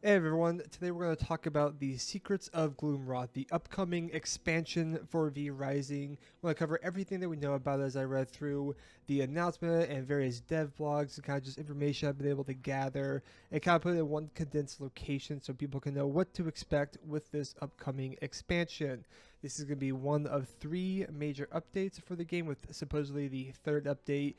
Hey everyone, today we're going to talk about the Secrets of Gloomrot, the upcoming expansion for V Rising. We're going to cover everything that we know about it as I read through the announcement and various dev blogs and kind of just information I've been able to gather and kind of put it in one condensed location so people can know what to expect with this upcoming expansion. This is going to be one of 3 major updates for the game, with supposedly the 3rd update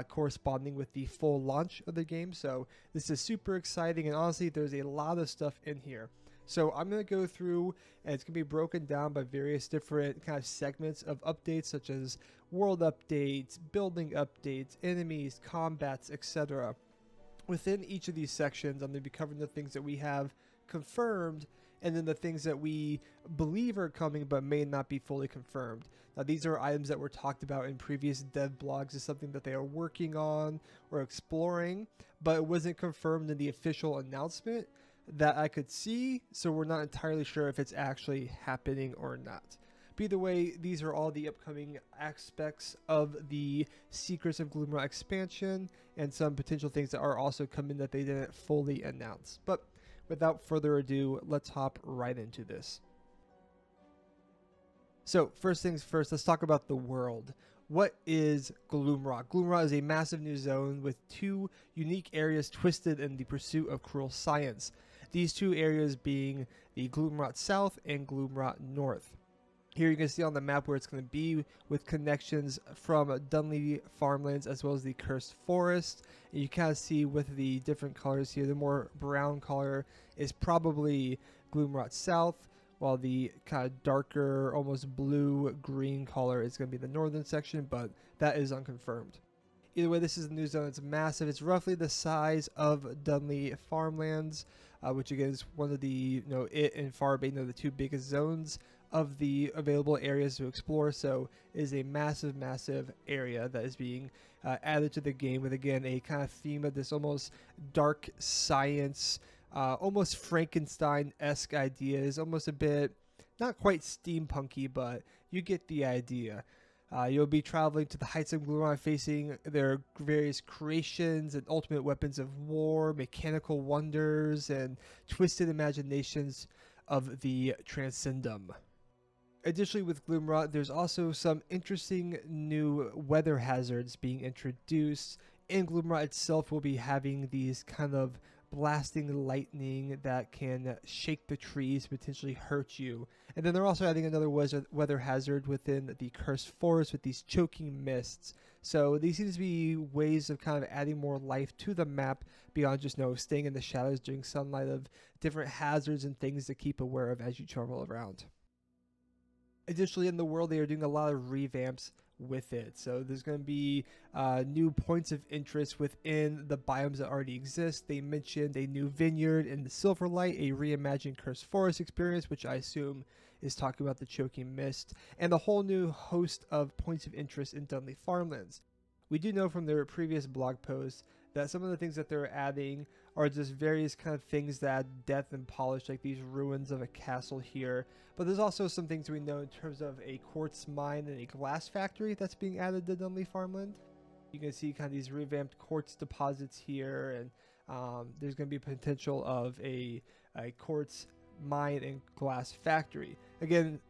corresponding with the full launch of the game. So this is super exciting, and honestly there's a lot of stuff in here. So I'm going to go through, and it's going to be broken down by various different kind of segments of updates, such as world updates, building updates, enemies, combats, etc. Within each of these sections, I'm going to be covering the things that we have confirmed, and then the things that we believe are coming but may not be fully confirmed. Now, these are items that were talked about in previous dev blogs as something that they are working on or exploring, but it wasn't confirmed in the official announcement that I could see, so we're not entirely sure if it's actually happening or not. But either way, these are all the upcoming aspects of the Secrets of Gloomrot expansion and some potential things that are also coming that they didn't fully announce. But without further ado, let's hop right into this. So first things first, let's talk about the world. What is Gloomrot? Gloomrot is a massive new zone with 2 unique areas twisted in the pursuit of cruel science. These 2 areas being the Gloomrot South and Gloomrot North. Here you can see on the map where it's going to be, with connections from Dunley farmlands as well as the Cursed Forest. And you kind of see with the different colors here, the more brown color is probably Gloomrot South, while the kind of darker, almost blue-green color is going to be the northern section, but that is unconfirmed. Either way, this is a new zone. It's massive. It's roughly the size of Dunley farmlands, which again is one of the, it and Farbane, the 2 biggest zones of the available areas to explore. So it is a massive, massive area that is being added to the game with, again, a kind of theme of this almost dark science, almost Frankenstein-esque ideas, almost a bit, not quite steampunky, but you get the idea. You'll be traveling to the heights of Gloomrot, facing their various creations and ultimate weapons of war, mechanical wonders, and twisted imaginations of the Transcendum. Additionally, with Gloomrot, there's also some interesting new weather hazards being introduced. And Gloomrot itself will be having these kind of blasting lightning that can shake the trees, potentially hurt you. And then they're also adding another weather hazard within the Cursed Forest with these choking mists. So these seem to be ways of kind of adding more life to the map beyond just staying in the shadows during sunlight, of different hazards and things to keep aware of as you travel around. Additionally, in the world, they are doing a lot of revamps with it. So there's going to be new points of interest within the biomes that already exist. They mentioned a new vineyard in the Silverlight, a reimagined Cursed Forest experience, which I assume is talking about the choking mist, and a whole new host of points of interest in Dunley farmlands. We do know from their previous blog posts that some of the things that they're adding are just various kind of things that add depth and polish, like these ruins of a castle here. But there's also some things we know in terms of a quartz mine and a glass factory that's being added to Dunley farmland. You can see kind of these revamped quartz deposits here, and there's going to be potential of a quartz mine and glass factory. Again,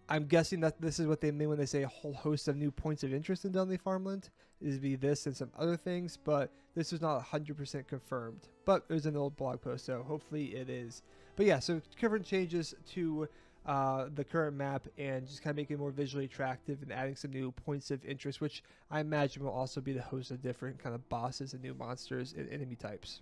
I'm guessing that this is what they mean when they say a whole host of new points of interest in Dunley farmland. Is be this and some other things, but this is not 100% confirmed. But there's an old blog post, so hopefully it is. But yeah, so covering changes to the current map and just kind of making it more visually attractive and adding some new points of interest, which I imagine will also be the host of different kind of bosses and new monsters and enemy types.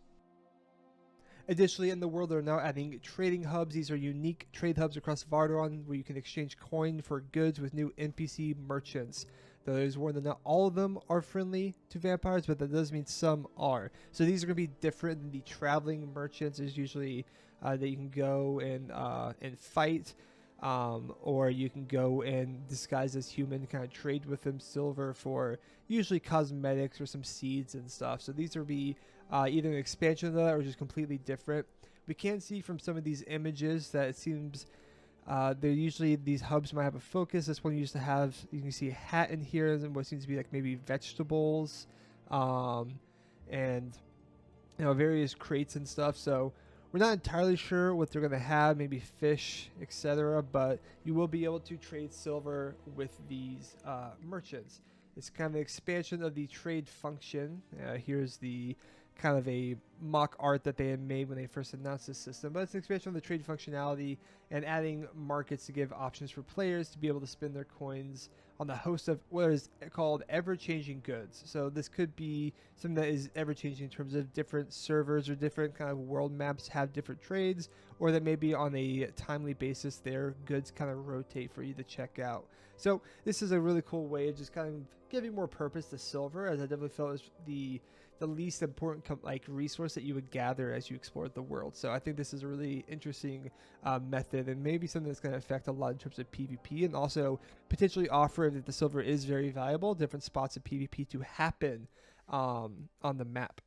Additionally, in the world, they're now adding trading hubs. These are unique trade hubs across Vardaron where you can exchange coin for goods with new NPC merchants. Though there's warned that not all of them are friendly to vampires, but that does mean some are. So these are going to be different than the traveling merchants. There's usually that you can go and fight, or you can go and disguise as human, kind of trade with them silver for usually cosmetics or some seeds and stuff. So these will be either an expansion of that or just completely different. We can see from some of these images that it seems they're usually, these hubs might have a focus. This one used to have, you can see a hat in here and what seems to be like maybe vegetables, and various crates and stuff. So We're not entirely sure what they're going to have, maybe fish, etc., but you will be able to trade silver with these merchants. It's kind of an expansion of the trade function. Here's the kind of a mock art that they had made when they first announced this system, but it's an expansion of the trade functionality and adding markets to give options for players to be able to spend their coins on the host of what is called ever-changing goods. So this could be something that is ever-changing in terms of different servers or different kind of world maps have different trades, or that maybe on a timely basis their goods kind of rotate for you to check out. So this is a really cool way of just kind of giving more purpose to silver, as I definitely felt was the least important resource that you would gather as you explored the world. So I think this is a really interesting method, and maybe something that's going to affect a lot in terms of PvP, and also potentially offer, if the silver is very valuable, different spots of PvP to happen on the map.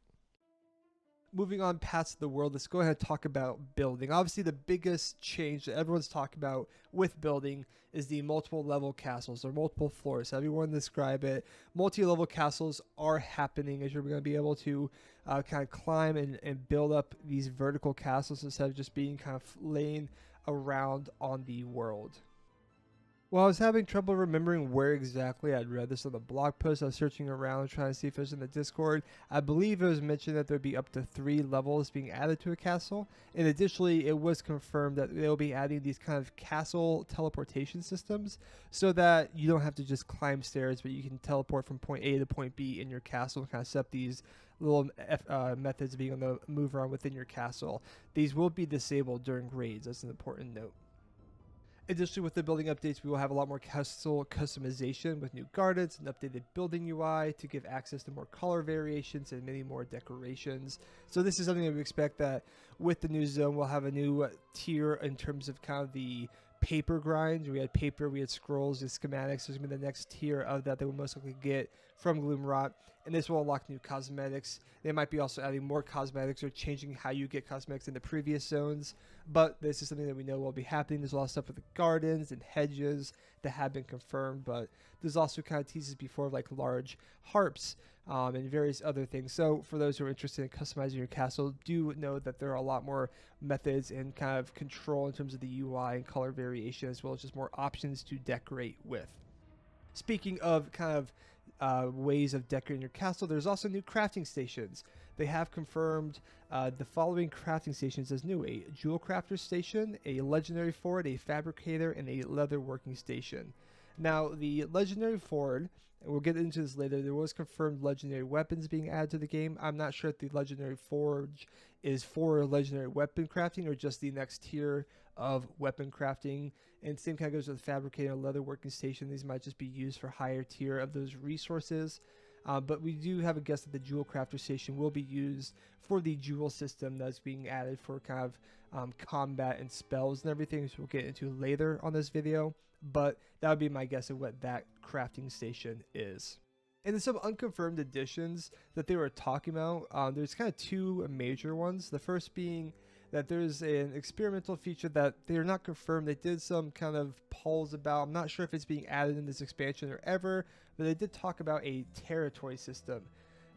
Moving on past the world, let's go ahead and talk about building. Obviously, the biggest change that everyone's talking about with building is the multiple level castles, or multiple floors, however you want to describe it. Multi-level castles are happening, as you're going to be able to kind of climb and build up these vertical castles instead of just being kind of laying around on the world. Well, I was having trouble remembering where exactly I'd read this on the blog post. I was searching around trying to see if it was in the Discord. I believe it was mentioned that there'd be up to 3 levels being added to a castle. And additionally, it was confirmed that they'll be adding these kind of castle teleportation systems so that you don't have to just climb stairs, but you can teleport from point A to point B in your castle and kind of set up these little methods of being able to move around within your castle. These will be disabled during raids. That's an important note. Additionally, with the building updates, we will have a lot more castle customization with new gardens and updated building UI to give access to more color variations and many more decorations. So this is something that we expect that with the new zone, we'll have a new tier in terms of kind of the paper grind. We had paper, we had scrolls, and schematics. There's going to be the next tier of that we'll most likely get from Gloomrot, and this will unlock new cosmetics. They might be also adding more cosmetics or changing how you get cosmetics in the previous zones, but this is something that we know will be happening. There's a lot of stuff with the gardens and hedges that have been confirmed, but there's also kind of teases before like large harps and various other things. So for those who are interested in customizing your castle, do know that there are a lot more methods and kind of control in terms of the UI and color variation, as well as just more options to decorate with. Speaking of kind of ways of decorating your castle, there's also new crafting stations. They have confirmed the following crafting stations as new: a jewel crafter station, a legendary forward, a fabricator, and a leather working station. Now, the legendary forward, and we'll get into this later, there was confirmed legendary weapons being added to the game. I'm not sure if the legendary forge is for legendary weapon crafting or just the next tier of weapon crafting. And same kind of goes with the fabricator and leather working station. These might just be used for higher tier of those resources. But we do have a guess that the jewel crafter station will be used for the jewel system that's being added for kind of combat and spells and everything, which we'll get into later on this video. But that would be my guess of what that crafting station is. And then some unconfirmed additions that they were talking about. There's kind of 2 major ones. The first being that there's an experimental feature that they're not confirmed. They did some kind of polls about. I'm not sure if it's being added in this expansion or ever, but they did talk about a territory system.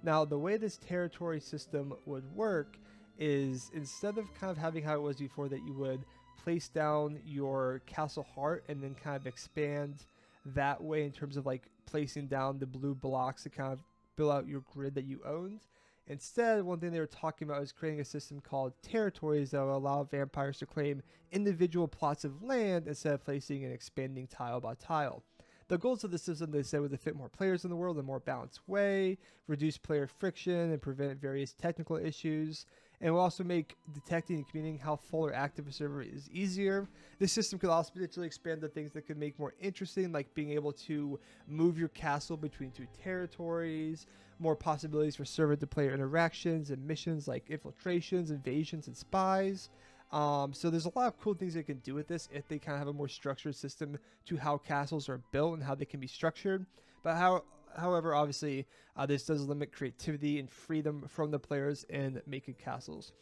Now, the way this territory system would work is, instead of kind of having how it was before, that you would place down your castle heart and then kind of expand that way in terms of like placing down the blue blocks to kind of build out your grid that you owned. Instead, one thing they were talking about is creating a system called territories that will allow vampires to claim individual plots of land instead of placing and expanding tile by tile. The goals of the system, they said, were to fit more players in the world in a more balanced way, reduce player friction, and prevent various technical issues. And will also make detecting and communicating how full or active a server is easier. This system could also potentially expand to things that could make more interesting, like being able to move your castle between 2 territories, more possibilities for server-to-player interactions and missions like infiltrations, invasions, and spies. So there's a lot of cool things they can do with this if they kind of have a more structured system to how castles are built and how they can be structured. But however, obviously, this does limit creativity and freedom from the players in making castles.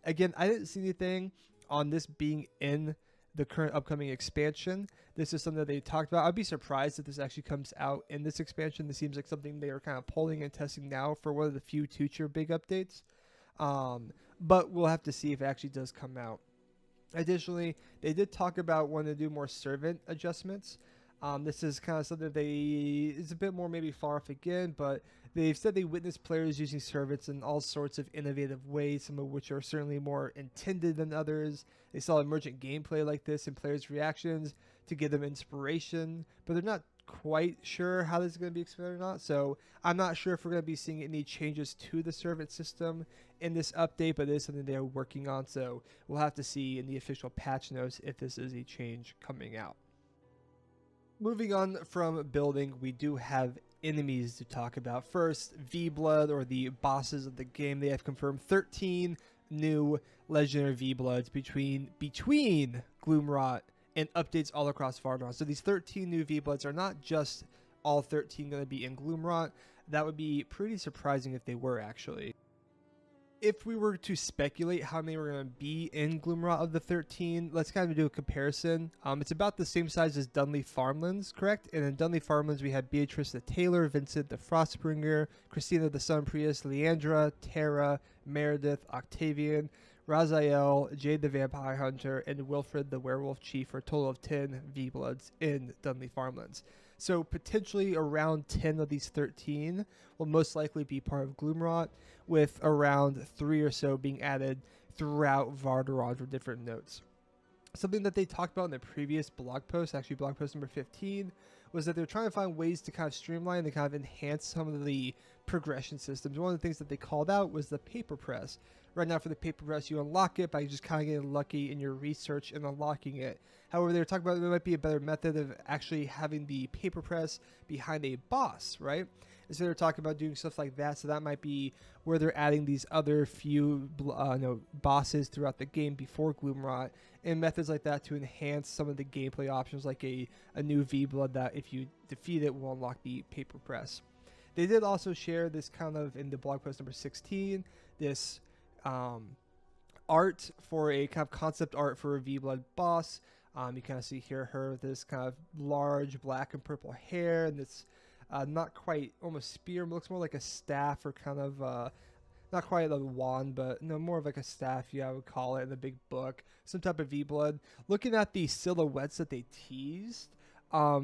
Again, I didn't see anything on this being in the current upcoming expansion. This is something that they talked about. I'd be surprised if this actually comes out in this expansion. This seems like something they are kind of polling and testing now for one of the few future big updates. but we'll have to see if it actually does come out. Additionally, they did talk about wanting to do more servant adjustments. This is kind of something it's a bit more maybe far off again, but they've said they witnessed players using servants in all sorts of innovative ways, some of which are certainly more intended than others. They saw emergent gameplay like this in players' reactions to give them inspiration, but they're not quite sure how this is going to be expanded or not. So I'm not sure if we're going to be seeing any changes to the servant system in this update, but it is something they're working on. So we'll have to see in the official patch notes if this is a change coming out. Moving on from building, we do have enemies to talk about. First, V-Blood, or the bosses of the game. They have confirmed 13 new legendary V-Bloods between Gloomrot and updates all across Vardawn. So these 13 new V-Bloods are not just all 13 going to be in Gloomrot. That would be pretty surprising if they were, actually. If we were to speculate how many were going to be in Gloomrot of the 13, let's kind of do a comparison. It's about the same size as Dunley Farmlands, correct? And in Dunley Farmlands, we had Beatrice the Tailor, Vincent the Frostbringer, Christina the Sun Priest, Leandra, Tara, Meredith, Octavian, Raziel, Jade the Vampire Hunter, and Wilfred the Werewolf Chief, for a total of 10 V-Bloods in Dunley Farmlands. So potentially around 10 of these 13 will most likely be part of Gloomrot, with around 3 or so being added throughout Vardawn for different notes. Something that they talked about in the previous blog post, actually blog post number 15, was that they're trying to find ways to kind of streamline and kind of enhance some of the progression systems. One of the things that they called out was the paper press. Right now for the paper press, you unlock it by just kind of getting lucky in your research and unlocking it. However, they were talking about there might be a better method of actually having the paper press behind a boss, right? And so they're talking about doing stuff like that. So that might be where they're adding these other few bosses throughout the game before Gloomrot, and methods like that to enhance some of the gameplay options, like a new V-Blood that if you defeat it will unlock the paper press. They did also share this kind of in the blog post number 16, this art for a kind of concept art for a V-Blood boss. You kind of see here her with this kind of large black and purple hair and this not quite almost spear, looks more like a staff, or kind of not quite a wand, but no, more of like a staff, yeah, I would call it, in the big book. Some type of V-Blood. Looking at the silhouettes that they teased,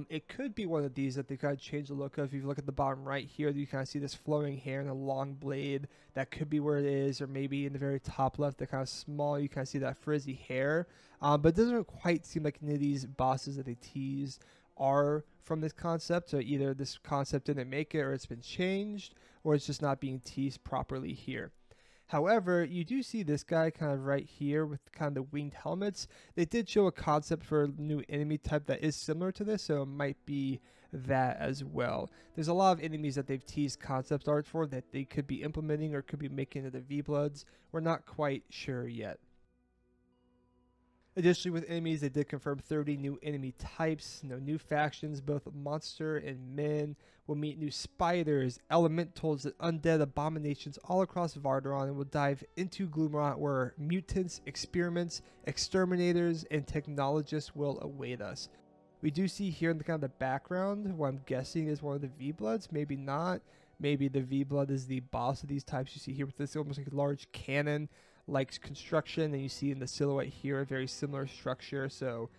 it could be one of these that they kind of changed the look of. If you look at the bottom right here, you kind of see this flowing hair and a long blade. That could be where it is, or maybe in the very top left, the kind of small, you kind of see that frizzy hair. But it doesn't quite seem like any of these bosses that they teased are from this concept. So either this concept didn't make it, or it's been changed, or it's just not being teased properly here. However, you do see this guy kind of right here with kind of the winged helmets. They did show a concept for a new enemy type that is similar to this, so it might be that as well. There's a lot of enemies that they've teased concept art for that they could be implementing or could be making into the V-Bloods. We're not quite sure yet. Additionally, with enemies, they did confirm 30 new enemy types, new factions, both monster and men. We'll meet new spiders, elementals, and undead abominations all across Vardawn, and we'll dive into Gloomrot, where mutants, experiments, exterminators, and technologists will await us. We do see here in the kind of the background what I'm guessing is one of the V-Bloods, maybe not. Maybe the V-Blood is the boss of these types. You see here with this almost like a large cannon like construction, and you see in the silhouette here a very similar structure. So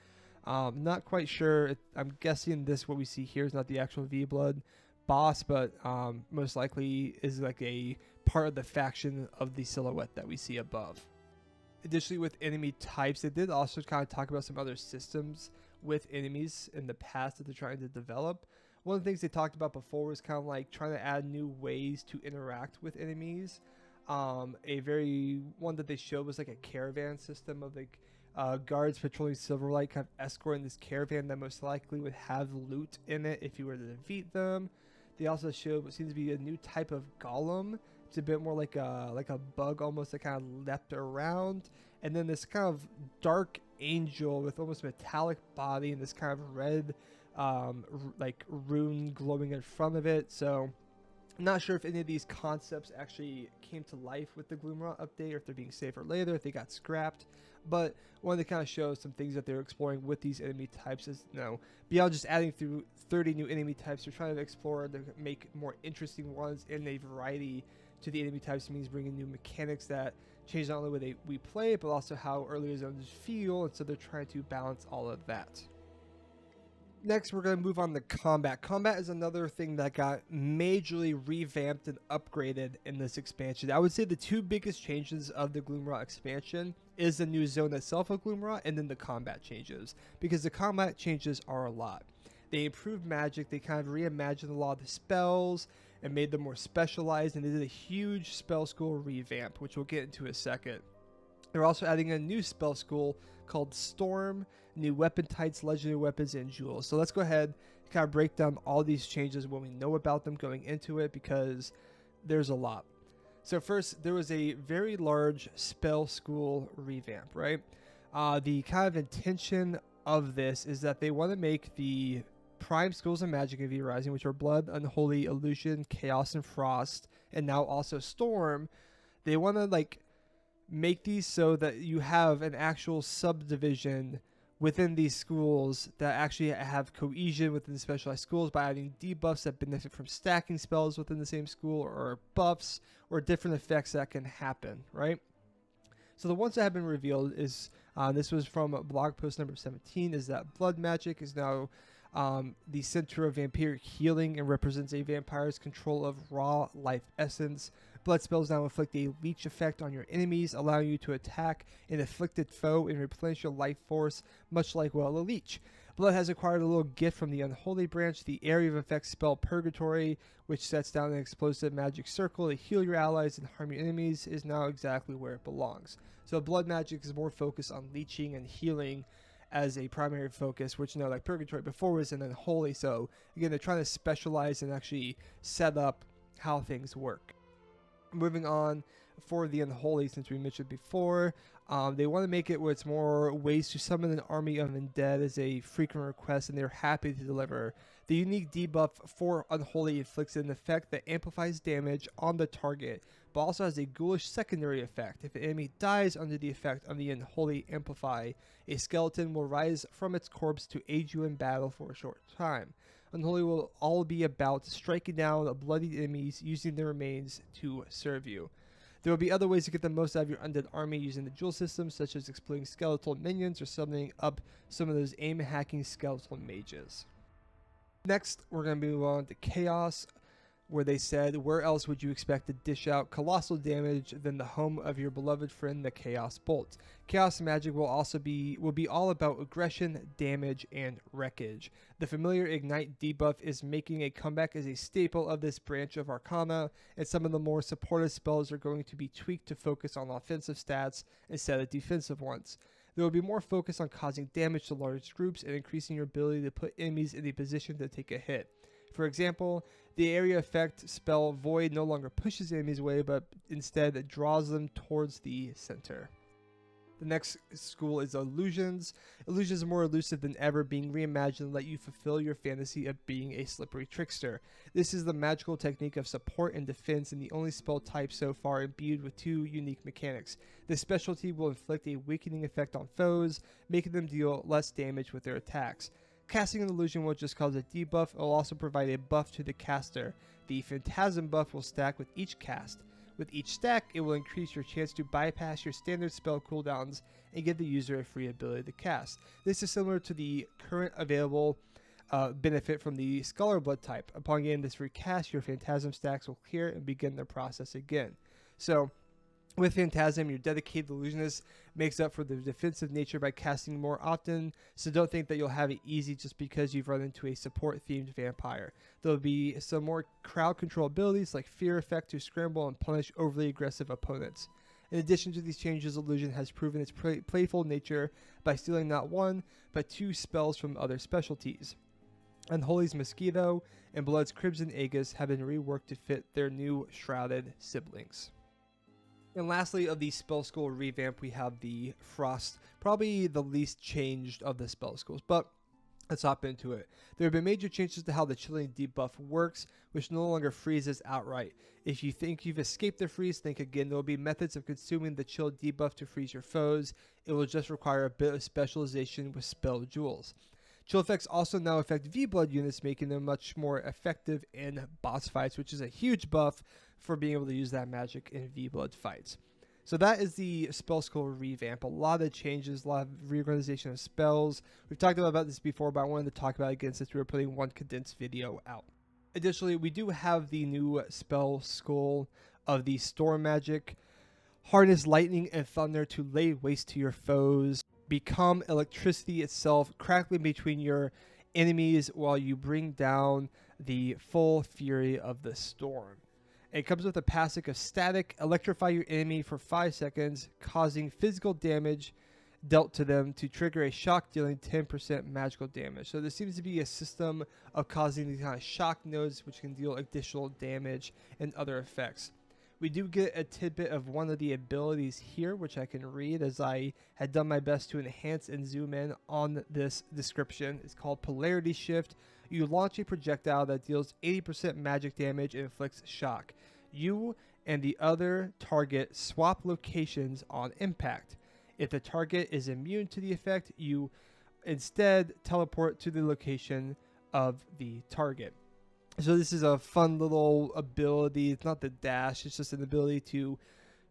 not quite sure. I'm guessing this, what we see here, is not the actual V-Blood boss, but most likely is like a part of the faction of the silhouette that we see above. Additionally, with enemy types, they did also kind of talk about some other systems with enemies in the past that they're trying to develop. One of the things they talked about before was kind of like trying to add new ways to interact with enemies. One that they showed was like a caravan system of like guards patrolling Silverlight, kind of escorting this caravan that most likely would have loot in it if you were to defeat them. They also showed what seems to be a new type of golem. It's a bit more like a bug almost, that kind of leapt around. And then this kind of dark angel with almost metallic body and this kind of red like rune glowing in front of it. So I'm not sure if any of these concepts actually came to life with the Gloomrot update, or if they're being saved for later, if they got scrapped. But wanted to kind of show some things that they're exploring with these enemy types is, beyond just adding through 30 new enemy types, they're trying to explore to make more interesting ones in a variety to the enemy types. It means bringing new mechanics that change not only the way we play, but also how earlier zones feel, and so they're trying to balance all of that. Next, we're going to move on to combat. Combat is another thing that got majorly revamped and upgraded in this expansion. I would say the two biggest changes of the Gloomrot expansion is the new zone itself of Gloomrot and then the combat changes, because the combat changes are a lot. They improved magic, they kind of reimagined a lot of the spells and made them more specialized, and they did a huge spell school revamp, which we'll get into in a second. They're also adding a new spell school called Storm, new weapon types, legendary weapons, and jewels. So let's go ahead and kind of break down all these changes when we know about them going into it, because there's a lot. So first, there was a very large spell school revamp, right? The kind of intention of this is that they want to make the prime schools of magic in V Rising, which are Blood, Unholy, Illusion, Chaos, and Frost, and now also Storm. They want to make these so that you have an actual subdivision within these schools that actually have cohesion within the specialized schools by adding debuffs that benefit from stacking spells within the same school, or buffs or different effects that can happen, right? So the ones that have been revealed is, this was from blog post number 17, is that blood magic is now the center of vampiric healing and represents a vampire's control of raw life essence. Blood spells now inflict a leech effect on your enemies, allowing you to attack an afflicted foe and replenish your life force, much like, well, a leech. Blood has acquired a little gift from the Unholy branch, the area of effect spell Purgatory, which sets down an explosive magic circle to heal your allies and harm your enemies, is now exactly where it belongs. So blood magic is more focused on leeching and healing as a primary focus, which, like Purgatory before was an Unholy. So again, they're trying to specialize and actually set up how things work. Moving on, for the Unholy, since we mentioned before, they want to make it where it's more ways to summon an army of undead as a frequent request, and they're happy to deliver. The unique debuff for Unholy inflicts an effect that amplifies damage on the target, but also has a ghoulish secondary effect. If an enemy dies under the effect of the Unholy Amplify, a skeleton will rise from its corpse to aid you in battle for a short time. Unholy will all be about striking down bloodied enemies using their remains to serve you. There will be other ways to get the most out of your undead army using the jewel system, such as exploiting skeletal minions or summoning up some of those aim-hacking skeletal mages. Next, we're going to move on to Chaos, where they said, where else would you expect to dish out colossal damage than the home of your beloved friend, the Chaos Bolt? Chaos magic will be all about aggression, damage, and wreckage. The familiar Ignite debuff is making a comeback as a staple of this branch of Arcana, and some of the more supportive spells are going to be tweaked to focus on offensive stats instead of defensive ones. There will be more focus on causing damage to large groups and increasing your ability to put enemies in a position to take a hit. For example, the area effect spell Void no longer pushes enemies away, but instead draws them towards the center. The next school is Illusions. Illusions are more elusive than ever, being reimagined to let you fulfill your fantasy of being a slippery trickster. This is the magical technique of support and defense, and the only spell type so far imbued with two unique mechanics. This specialty will inflict a weakening effect on foes, making them deal less damage with their attacks. Casting an illusion won't just cause a debuff, it will also provide a buff to the caster. The Phantasm buff will stack with each cast. With each stack, it will increase your chance to bypass your standard spell cooldowns and give the user a free ability to cast. This is similar to the current available benefit from the Scholar Blood type. Upon getting this free cast, your Phantasm stacks will clear and begin their process again. So, with Phantasm, your dedicated illusionist makes up for the defensive nature by casting more often, so don't think that you'll have it easy just because you've run into a support-themed vampire. There will be some more crowd control abilities like Fear Effect to scramble and punish overly aggressive opponents. In addition to these changes, Illusion has proven its playful nature by stealing not one, but two spells from other specialties. Unholy's Mosquito and Blood's Crimson Aegis have been reworked to fit their new shrouded siblings. And lastly, of the spell school revamp, we have the Frost, probably the least changed of the spell schools, but let's hop into it. There have been major changes to how the chilling debuff works, which no longer freezes outright. If you think you've escaped the freeze, think again. There will be methods of consuming the chill debuff to freeze your foes. It will just require a bit of specialization with spell jewels. Chill effects also now affect V-Blood units, making them much more effective in boss fights, which is a huge buff for being able to use that magic in V-Blood fights. So that is the spell school revamp. A lot of changes, a lot of reorganization of spells. We've talked about this before, but I wanted to talk about it again since we were putting one condensed video out. Additionally, we do have the new spell school of the storm magic. Harness lightning and thunder to lay waste to your foes. Become electricity itself, crackling between your enemies while you bring down the full fury of the storm. It comes with a passive of static. Electrify your enemy for 5 seconds, causing physical damage dealt to them to trigger a shock dealing 10% magical damage. So there seems to be a system of causing these kind of shock nodes which can deal additional damage and other effects. We do get a tidbit of one of the abilities here, which I can read as I had done my best to enhance and zoom in on this description. It's called Polarity Shift. You launch a projectile that deals 80% magic damage and inflicts shock. You and the other target swap locations on impact. If the target is immune to the effect, you instead teleport to the location of the target. So this is a fun little ability. It's not the dash. It's just an ability to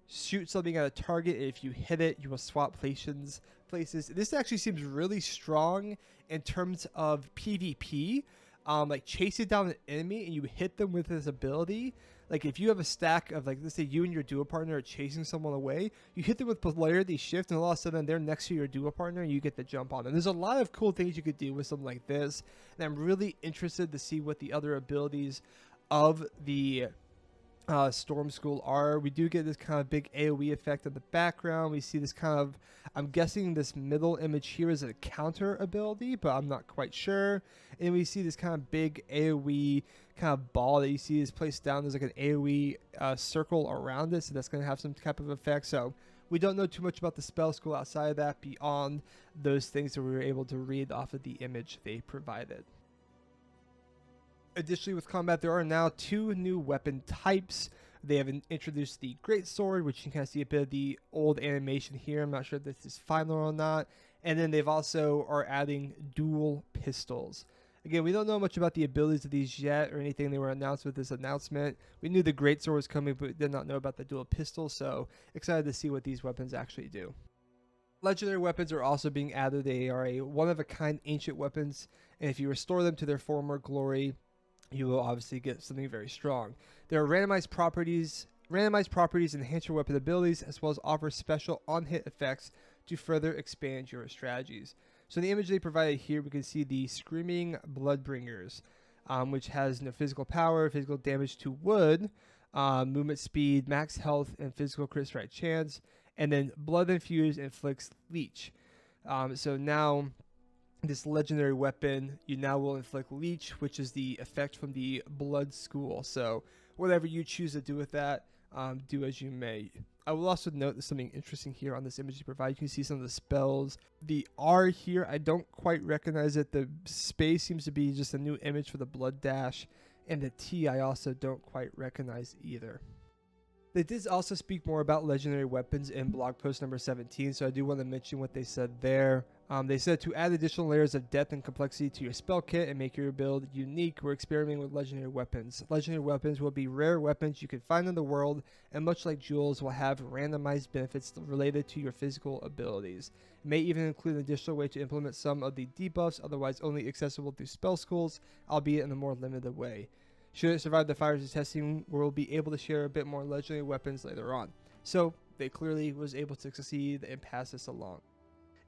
shoot something at a target. If you hit it, you will swap places. This actually seems really strong in terms of PvP. Like chasing down an enemy and you hit them with this ability. Like if you have a stack of, like, let's say you and your duo partner are chasing someone away, you hit them with polarity shift and all of a sudden they're next to your duo partner and you get the jump on them. There's a lot of cool things you could do with something like this, and I'm really interested to see what the other abilities of the Storm School are. We do get this kind of big AoE effect in the background. We see this kind of, I'm guessing this middle image here is a counter ability, but I'm not quite sure. And we see this kind of big AoE kind of ball that you see is placed down. There's like an AoE circle around it, so that's going to have some type of effect. So we don't know too much about the spell school outside of that beyond those things that we were able to read off of the image they provided. Additionally, with combat, there are now 2 new weapon types. They have introduced the Great Sword, which you can kind of see a bit of the old animation here. I'm not sure if this is final or not. And then they've also are adding dual pistols. Again, we don't know much about the abilities of these yet or anything. They were announced with this announcement. We knew the Great Sword was coming, but we did not know about the dual pistols. So excited to see what these weapons actually do. Legendary weapons are also being added. They are a one-of-a-kind ancient weapons, and if you restore them to their former glory, you will obviously get something very strong. There are randomized properties enhance your weapon abilities, as well as offer special on-hit effects to further expand your strategies. So in the image they provided here, we can see the Screaming Bloodbringers, which has no physical power, physical damage to wood, movement speed, max health, and physical crit strike chance. And then Blood Infused inflicts Leech. So now this legendary weapon, you now will inflict Leech, which is the effect from the Blood School. So whatever you choose to do with that, do as you may. I will also note there's something interesting here on this image you provide. You can see some of the spells. The R here, I don't quite recognize it. The space seems to be just a new image for the Blood Dash. And the T I also don't quite recognize either. They did also speak more about legendary weapons in blog post number 17, so I do want to mention what they said there. They said to add additional layers of depth and complexity to your spell kit and make your build unique, we're experimenting with legendary weapons. Legendary weapons will be rare weapons you can find in the world, and much like jewels, will have randomized benefits related to your physical abilities. It may even include an additional way to implement some of the debuffs otherwise only accessible through spell schools, albeit in a more limited way. Should it survive the fires of testing, we'll be able to share a bit more legendary weapons later on. So they clearly was able to succeed and pass this along.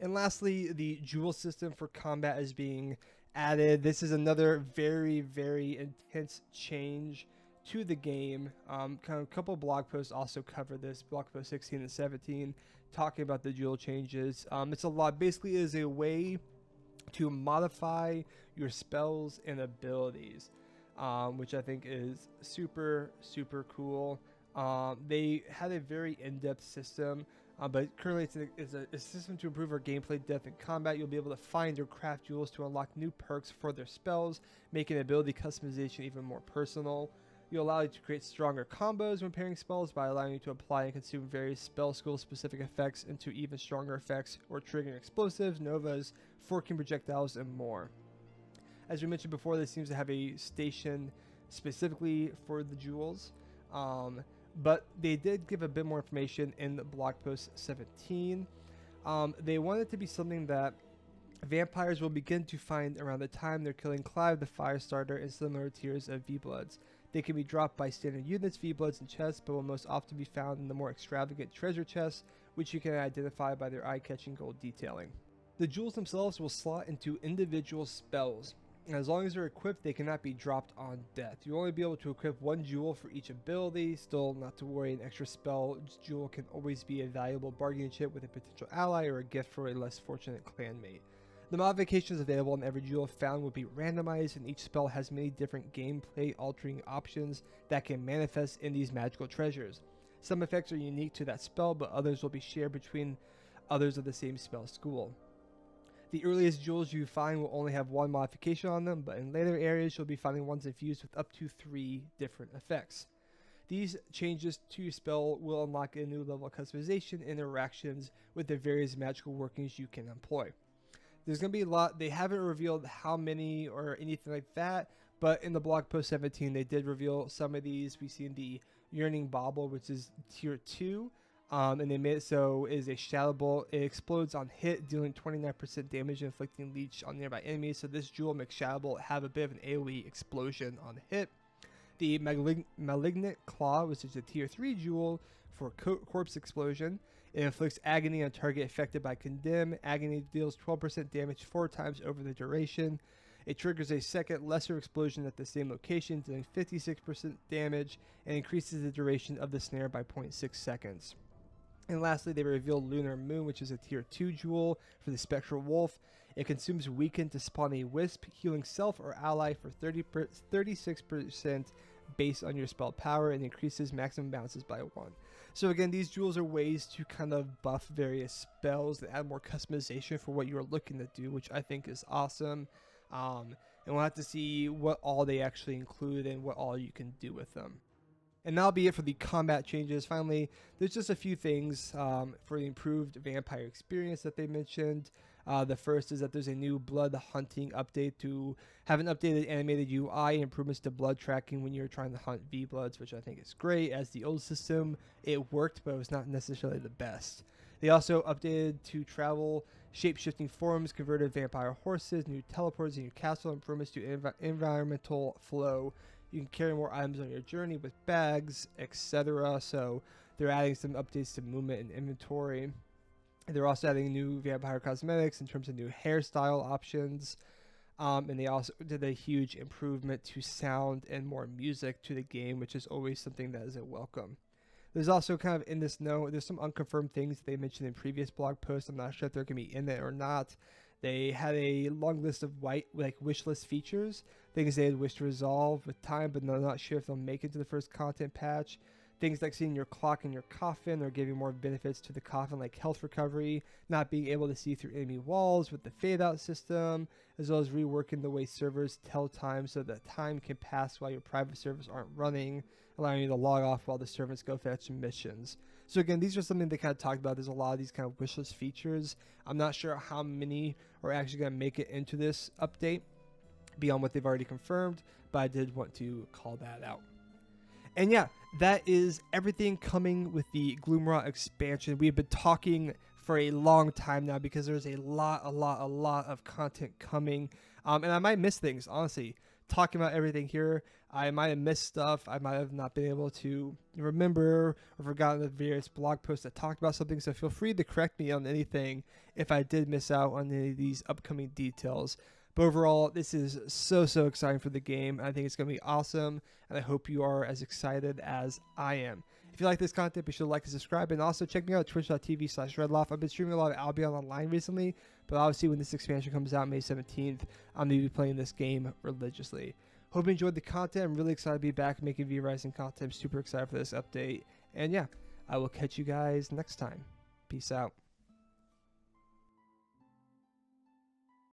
And lastly, the jewel system for combat is being added. This is another very, very intense change to the game. Kind of a couple blog posts also cover this, blog post 16 and 17, talking about the jewel changes. It's a lot. Basically, it is a way to modify your spells and abilities. Which I think is super, super cool. They had a very in-depth system, but currently it's a system to improve our gameplay depth in combat. You'll be able to find or craft jewels to unlock new perks for their spells, making ability customization even more personal. You'll allow you to create stronger combos when pairing spells by allowing you to apply and consume various spell school specific effects into even stronger effects or triggering explosives, novas, forking projectiles, and more. As we mentioned before, this seems to have a station specifically for the jewels. but they did give a bit more information in blog post 17. They want it to be something that vampires will begin to find around the time they're killing Clive the Firestarter in similar tiers of V-Bloods. They can be dropped by standard units, V-Bloods, and chests, but will most often be found in the more extravagant treasure chests, which you can identify by their eye-catching gold detailing. The jewels themselves will slot into individual spells, and as long as they're equipped, they cannot be dropped on death. You'll only be able to equip one jewel for each ability. Still, not to worry, an extra spell jewel can always be a valuable bargaining chip with a potential ally or a gift for a less fortunate clanmate. The modifications available in every jewel found will be randomized, and each spell has many different gameplay altering options that can manifest in these magical treasures. Some effects are unique to that spell, but others will be shared between others of the same spell school. The earliest jewels you find will only have one modification on them, but in later areas you'll be finding ones infused with up to 3 different effects. These changes to your spell will unlock a new level of customization and interactions with the various magical workings you can employ. There's going to be a lot. They haven't revealed how many or anything like that, but in the blog post 17, they did reveal some of these. We've seen the Yearning Bauble, which is tier 2, and they made it so it is a Shadow Bolt. It explodes on hit, dealing 29% damage and inflicting leech on nearby enemies. So this jewel makes Shadow Bolt have a bit of an AoE explosion on hit. The Malignant Claw, which is a tier 3 jewel for corpse explosion. It inflicts agony on target affected by Condemn. Agony deals 12% damage 4 times over the duration. It triggers a second lesser explosion at the same location, dealing 56% damage, and increases the duration of the snare by 0.6 seconds. And lastly, they revealed Lunar Moon, which is a tier 2 jewel for the Spectral Wolf. It consumes Weaken to spawn a Wisp, healing self or ally for 36% based on your spell power, and increases maximum bounces by 1. So again, these jewels are ways to kind of buff various spells that add more customization for what you're looking to do, which I think is awesome. And we'll have to see what all they actually include and what all you can do with them. And that'll be it for the combat changes. Finally, there's just a few things for the improved vampire experience that they mentioned. The first is that there's a new blood hunting update to have an updated animated UI, improvements to blood tracking when you're trying to hunt V-Bloods, which I think is great. As the old system, it worked, but it was not necessarily the best. They also updated to travel shape-shifting forms, converted vampire horses, new teleports in your castle, improvements to environmental flow. You can carry more items on your journey with bags, etc. So they're adding some updates to movement and inventory. They're also adding new vampire cosmetics in terms of new hairstyle options. And they also did a huge improvement to sound and more music to the game, which is always something that is a welcome. There's also kind of in this note, there's some unconfirmed things they mentioned in previous blog posts. I'm not sure if they're going to be in it or not. They had a long list of wish list features, things they had wished to resolve with time, but they're not sure if they'll make it to the first content patch. Things like seeing your clock in your coffin or giving more benefits to the coffin, like health recovery, not being able to see through enemy walls with the fade out system, as well as reworking the way servers tell time so that time can pass while your private servers aren't running, allowing you to log off while the servants go fetch missions. So again, these are something they kind of talked about. There's a lot of these kind of wishlist features. I'm not sure how many are actually going to make it into this update beyond what they've already confirmed, but I did want to call that out. And yeah, that is everything coming with the Gloomrot expansion. We've been talking for a long time now because there's a lot of content coming. And I might miss things, honestly. Talking about everything here, I might have missed stuff. I might have not been able to remember or forgotten the various blog posts that talked about something. So feel free to correct me on anything if I did miss out on any of these upcoming details. But overall, this is so exciting for the game. I think it's going to be awesome, and I hope you are as excited as I am. If you like this content, be sure to like and subscribe, and also check me out at twitch.tv/Redlaf. I've been streaming a lot of Albion Online recently, but obviously when this expansion comes out May 17th, I'm going to be playing this game religiously. Hope you enjoyed the content. I'm really excited to be back making V-Rising content. I'm super excited for this update. And yeah, I will catch you guys next time. Peace out.